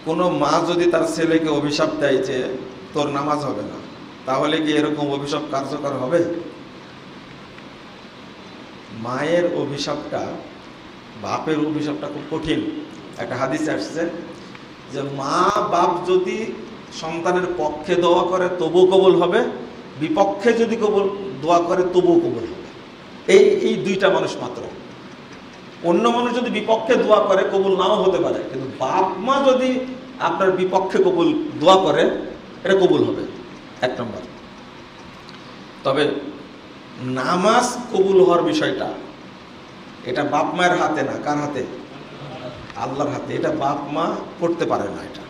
কোনো মা যদি তার ছেলেকে অভিশাপ দেয় যে তোর নামাজ হবে না, তাহলে কি এরকম অভিশাপ কার্যকর হবে? মায়ের অভিশাপটা, বাপের অভিশাপটা খুব কঠিন। একটা হাদিসে আসছে যে মা বাপ যদি সন্তানের পক্ষে দোয়া করে তবুও কবুল হবে, বিপক্ষে যদি দোয়া করে তবুও কবুল হবে। এই দুইটা মানুষ মাত্র। অন্য মানুষ যদি বিপক্ষে দোয়া করে কবুল নাও হতে পারে, কিন্তু বাপ মা যদি আপনার বিপক্ষে কবুল দোয়া করে এটা কবুল হবে, 1 নম্বর। তবে নামাজ কবুল হওয়ার বিষয়টা এটা বাপ মায়ের হাতে না, কার হাতে? আল্লাহর হাতে। এটা বাপ মা করতে পারে না এটা।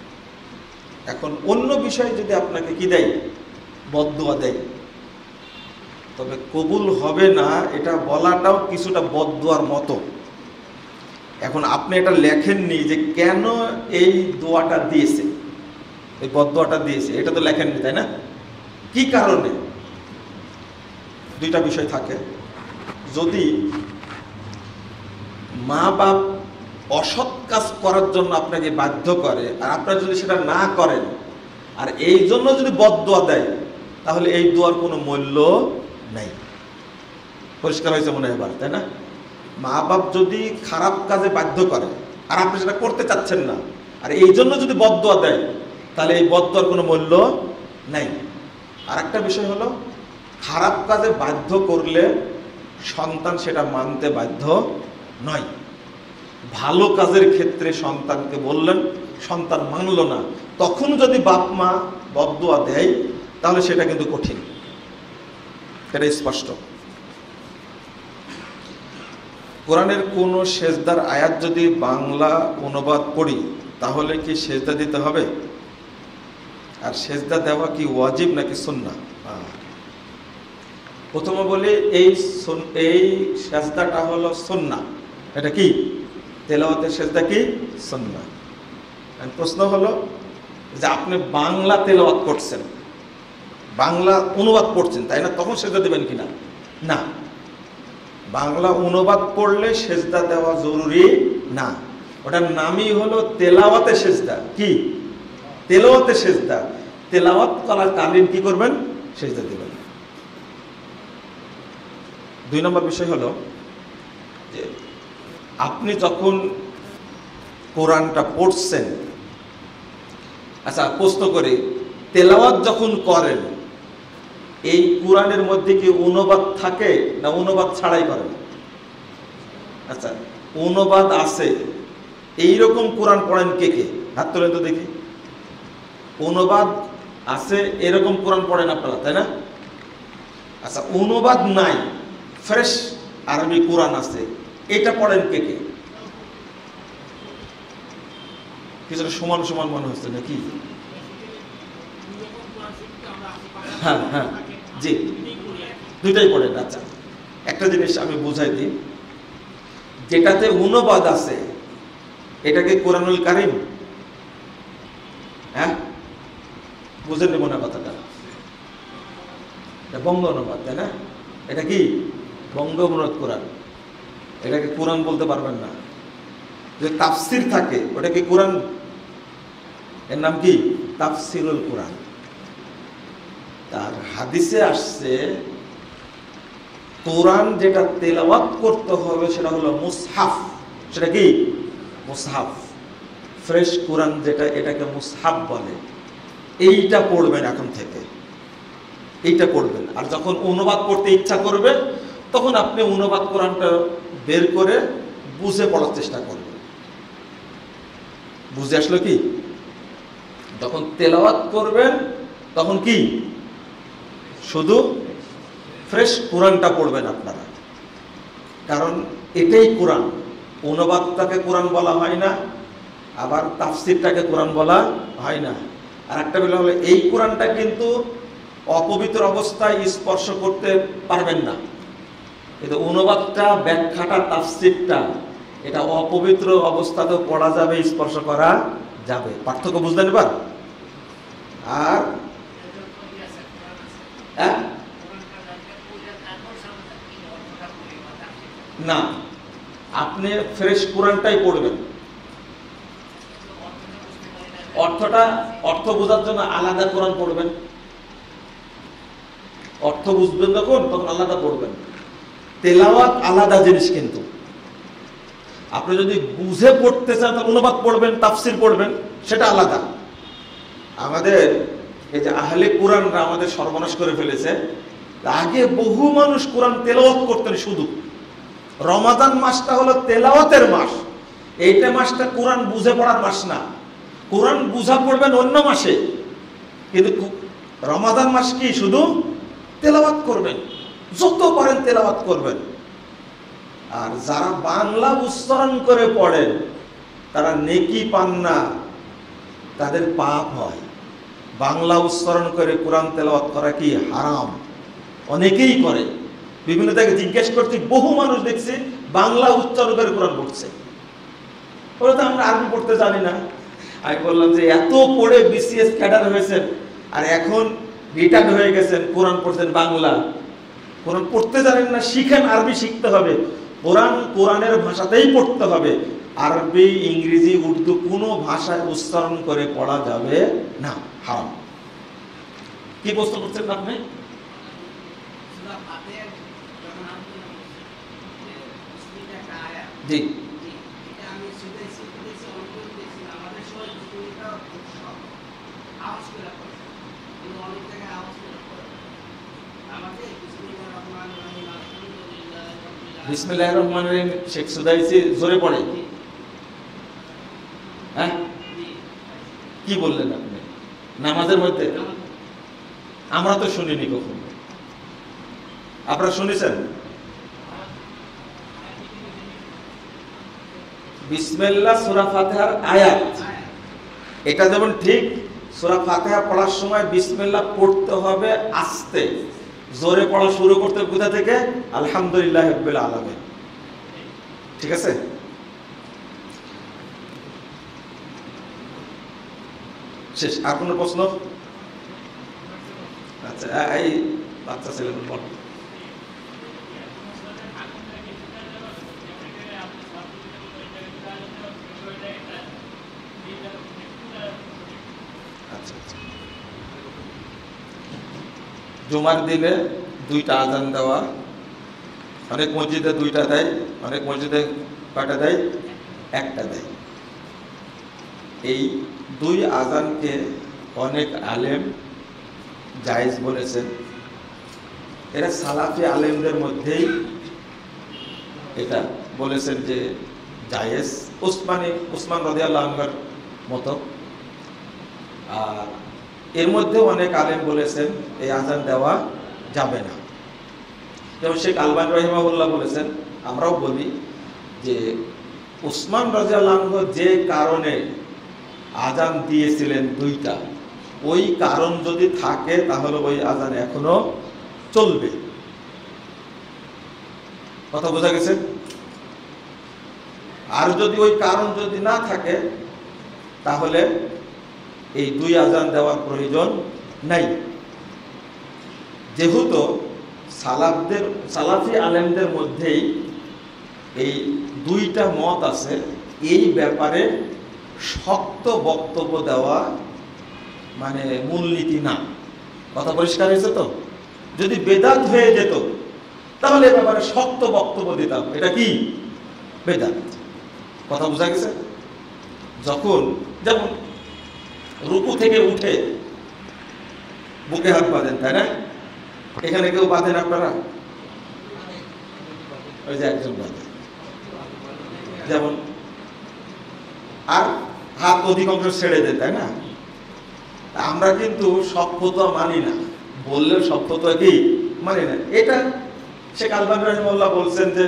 এখন অন্য বিষয় যদি আপনাকে কি দেয়, বদদুয়া দেয়, তবে কবুল হবে না এটা বলাটাও কিছুটা বদদুয়ার মতো। এখন আপনি এটা লেখেননি যে কেন এই দোয়াটা দিয়েছে, এই বদদুয়াটা দিয়েছে, এটা তো লেখেননি, তাই না? কি কারণে? দুইটা বিষয় থাকে। যদি মা বাপ অসৎ কাজ করার জন্য আপনাকে বাধ্য করে, আর আপনারা যদি সেটা না করেন, আর এই জন্য যদি বদদুয়া দেয়, তাহলে এই দোয়ার কোনো মূল্য নাই। পরিষ্কার হয়েছে মনে হয় এবার, তাই না? মা বাপ যদি খারাপ কাজে বাধ্য করে আর আপনি সেটা করতে চাচ্ছেন না, আর এই জন্য যদি বদদুয়া দেয়, তাহলে এই বদদুয়ার কোনো মূল্য নাই। আর একটা বিষয় হলো, খারাপ কাজে বাধ্য করলে সন্তান সেটা মানতে বাধ্য নয়। ভালো কাজের ক্ষেত্রে সন্তানকে বললেন, সন্তান মানল না, তখন যদি বাপ মা বদদুয়া দেয় তাহলে সেটা কিন্তু কঠিন, এটা স্পষ্ট। কোরআনের কোন সেজদার আয়াত যদি বাংলা অনুবাদ পড়ি তাহলে কি সেজদা দিতে হবে? আর সেজদা দেওয়া কি ওয়াজিব নাকি সুন্নাহ? প্রথমে বলি এই সেজদাটা হলো সুন্নাহ। এটা কি? তেলাওয়াতের সেজদা কি? সুন্নাহ। প্রশ্ন হলো যে আপনি বাংলা তেলাওয়াত করছেন, বাংলা অনুবাদ পড়ছেন, তাই না? তখন সেজদা দেবেন কিনা? না, বাংলা অনুবাদ পড়লে সেজদা দেওয়া জরুরি না। ওটার নামই হলো তেলাওয়াতে সেজদা। কি? তেলাওয়াতে সেজদা। তেলাওয়াত করাকালীন কি করবেন? সেজদা দেবেন। 2 নম্বর বিষয় হলো যে আপনি যখন কোরআনটা পড়ছেন, আচ্ছা প্রশ্ন করি, তেলাওয়াত যখন করেন এই কোরআনের মধ্যে কি অনুবাদ থাকে না অনুবাদ ছাড়াই করেন? আচ্ছা, অনুবাদ আছে এইরকম কোরআন পড়েন কে কে? হাত তোলেন তো দেখি। অনুবাদ আছে এরকম কোরআন পড়েন আপনারা, তাই না? আচ্ছা, অনুবাদ নাই, ফ্রেশ আরবি কোরআন আছে, এটা পড়েন কে কে? কিছুটা সমান সমান মনে হচ্ছে নাকি? হ্যাঁ হ্যাঁ, জি, দুইটাই পড়েন। আচ্ছা, একটা জিনিস আমি বুঝাই দিই, যেটাতে অনুবাদ আছে এটাকে কোরআনুল কারীম? হ্যাঁ, বুঝেন মনে কথাটা? বঙ্গ অনুবাদ, তাই না? এটা কি বঙ্গ অনুবাদ কোরআন, এটাকে কোরআন বলতে পারবেন না। যে তাফসির থাকে ওটা কি কোরআন? এর নাম কি? তাফসিরুল কোরআন। তার হাদিসে আসছে কোরআন যেটা তেলাওয়াত করতে হবে সেটা হলো মুসহাফ। সেটা কি? মুসহাফ। ফ্রেশ কোরআন যেটা, এটাকে মুসহাফ বলে। এইটা পড়বেন এখন থেকে, এইটা পড়বেন। আর যখন অনুবাদ করতে ইচ্ছা করবে তখন আপনি অনুবাদ কোরআনটা বের করে বুঝে পড়ার চেষ্টা করবেন। বুঝে আসলো কি? যখন তেলাওয়াত করবেন তখন কি শুধু ফ্রেশ কোরআনটা পড়বেন আপনারা, কারণ এটাই কোরআন। অনুবাদটাকে কোরআন বলা হয় না, আবার তাফসিরটাকে কোরআন বলা হয় না। আর একটা বেলা হলো এই কোরআনটা কিন্তু অপবিত্র অবস্থায় স্পর্শ করতে পারবেন না, কিন্তু অনুবাদটা, ব্যাখ্যাটা, তাফসিরটা এটা অপবিত্র অবস্থাতেও পড়া যাবে, স্পর্শ করা যাবে। পার্থক্য বুঝলেন এবার? আর না, আপনি ফ্রেশ কোরআনটাই পড়বেন। অর্থ বোঝার জন্য আলাদা কোরআন পড়বেন, অর্থ বুঝবেন তখন আলাদা পড়বেন। তেলাওয়াত আলাদা জিনিস, কিন্তু আপনি যদি বুঝে পড়তে চান তাহলে অনুবাদ পড়বেন, তাফসির পড়বেন, সেটা আলাদা। আমাদের এই যে আহলে কোরআনরা আমাদের সর্বনাশ করে ফেলেছে। আগে বহু মানুষ কোরআন তেলাওয়াত করতেন শুধু। রমাদান মাসটা হলো তেলাওয়াতের মাস, এইটা মাসটা কোরআন বুঝে পড়ার মাস না। কোরআন বুঝা পড়বেন অন্য মাসে, কিন্তু রমাদান মাস কি শুধু তেলাওয়াত করবেন, যত পারেন তেলাওয়াত করবেন। আর যারা বাংলা উচ্চারণ করে পড়েন তারা নেকি পান না, তাদের পাপ হয়। বাংলা উচ্চারণ করে কোরআন তেলাওয়াত করা কি হারাম? অনেকেই করে। বিভিন্ন জায়গায় জিজ্ঞেস করছি, বহু মানুষ দেখছি বাংলা উচ্চারণ করে কোরআন পড়ছে। ওরা তো আমরা আরবি পড়তে জানি না। আমি বললাম যে এত পড়ে বিসিএস ক্যাডার হয়েছেন আর এখন রিটায়ার্ড হয়ে গেছেন, কোরআন পড়ছেন বাংলা। কোরআন পড়তে জানেন না, শিখেন, আরবি শিখতে হবে। কোরআনের ভাষাতেই পড়তে হবে। আরবি, ইংরেজি, উর্দু কোনো ভাষায় উচ্চারণ করে পড়া যাবে না, হারাম। কি প্রশ্ন করছেন আপনি? জি, বিসমিল্লাহির রহমানির রহিম শেখ সুদাইসি জোরে পড়ে। হ্যাঁ, কি বললেন আপনি? নামাজের মধ্যে আমরা তো শুনিনি কখনো। আপনারা শুনেছেন? বিসমিল্লাহ সূরা ফাতিহার আয়াত, এটা যেমন ঠিক সূরা ফাতিহা পড়ার সময় বিসমিল্লাহ পড়তে হবে আস্তে, জোরে পড়া শুরু করতে কোথা থেকে? আলহামদুলিল্লাহি রাব্বিল আলামিন। ঠিক আছে? শেষ। আর কোনো প্রশ্ন? আচ্ছা, এই বাচ্চা ছেলে বল। জুমার দিনে 2টা আজান দেওয়া, অনেক মসজিদে 2টা দেয়, অনেক মসজিদে কয়টা দেয়? 1টা দেয়। এই 2 আজানকে অনেক আলেম জায়েজ বলেছেন। এরা সালাফি আলেমদের মধ্যেই এটা বলেছেন যে জায়েজ, উসমান রাদিয়াল্লাহু আনহুর মতো। আর এর মধ্যে অনেক আলেম বলেছেন এই আজান দেওয়া যাবে না। যেমন শেখ আলবানী রাহিমাহুল্লাহ বলেছেন, আমরাও বলি যে উসমান রাদিয়াল্লাহু আনহু যে কারণে আজান দিয়েছিলেন 2টা, ওই কারণ যদি থাকে তাহলে ওই আজান এখনো চলবে। কথা বোঝা গেছে? আর যদি ওই কারণ যদি না থাকে তাহলে এই 2 আজান দেওয়ার প্রয়োজন নাই। যেহেতু সালাফি আলেমদের মধ্যেই এই 2টা মত আছে, এই ব্যাপারে শক্ত বক্তব্য দেওয়া মানে মূলনীতি না। কথা পরিষ্কার হয়েছে তো? যদি বেদাত হয়ে যেত তাহলে এ ব্যাপারে শক্ত বক্তব্য দিতাম, এটা কি বেদাত। কথা বোঝা গেছে? যখন যেমন রুকু থেকে উঠে বুকে হাত বাঁধেন, তাই না? এখানে কেউ বাঁধেন আপনারা? ওই যে একজন বাঁধে, যেমন, আর হাত অধিকাংশ ছেড়ে দেন, তাই না? আমরা কিন্তু সব ফতোয়া মানি না, বললেও সব ফতোয়া কি মানি না। এটা শেখ আলবানী রাহিমাহুল্লাহ বলছেন যে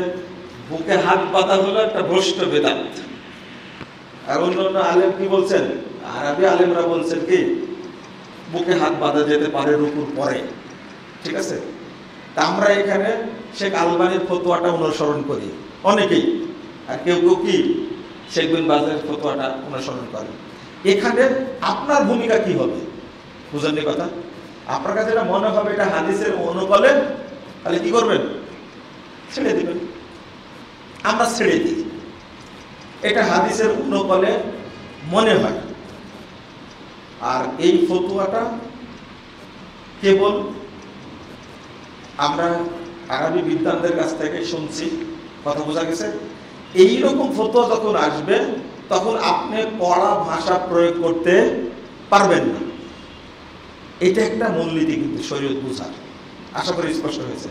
বুকে হাত বাঁধা হলো একটা ভ্রষ্ট বেদাত। আর অন্য আলেম কি বলছেন? আরবি আলেমরা বলছেন কি বুকে হাত বাঁধা যেতে পারে রুকুর পরে। ঠিক আছে? তা আমরা এখানে শেখ আলবানীর ফতোয়াটা অনুসরণ করি অনেকেই, আর কেউ কেউ কি শেখ বিন বাজের ফতোয়াটা অনুসরণ করে। এখানে আপনার ভূমিকা কি হবে? বুঝলেন কথা? আপনার কাছে এটা মনে হবে এটা হাদিসের অনুকূলে, তাহলে কি করবেন? ছেড়ে দিবেন। আমরা ছেড়ে দিই, এটা হাদিসের অনুকূলে মনে হয়, আর এই ফতুয়াটা কেবল আমরা আরবি বিদ্বানদের কাছ থেকে শুনছি, কথা বোঝা গেছে। এইরকম ফতুয়া যখন আসবে তখন আপনি কড়া ভাষা প্রয়োগ করতে পারবেন না। এটা একটা মূলনীতি কিন্তু শরীয়ত বুঝার। আশা করি স্পষ্ট হয়েছে।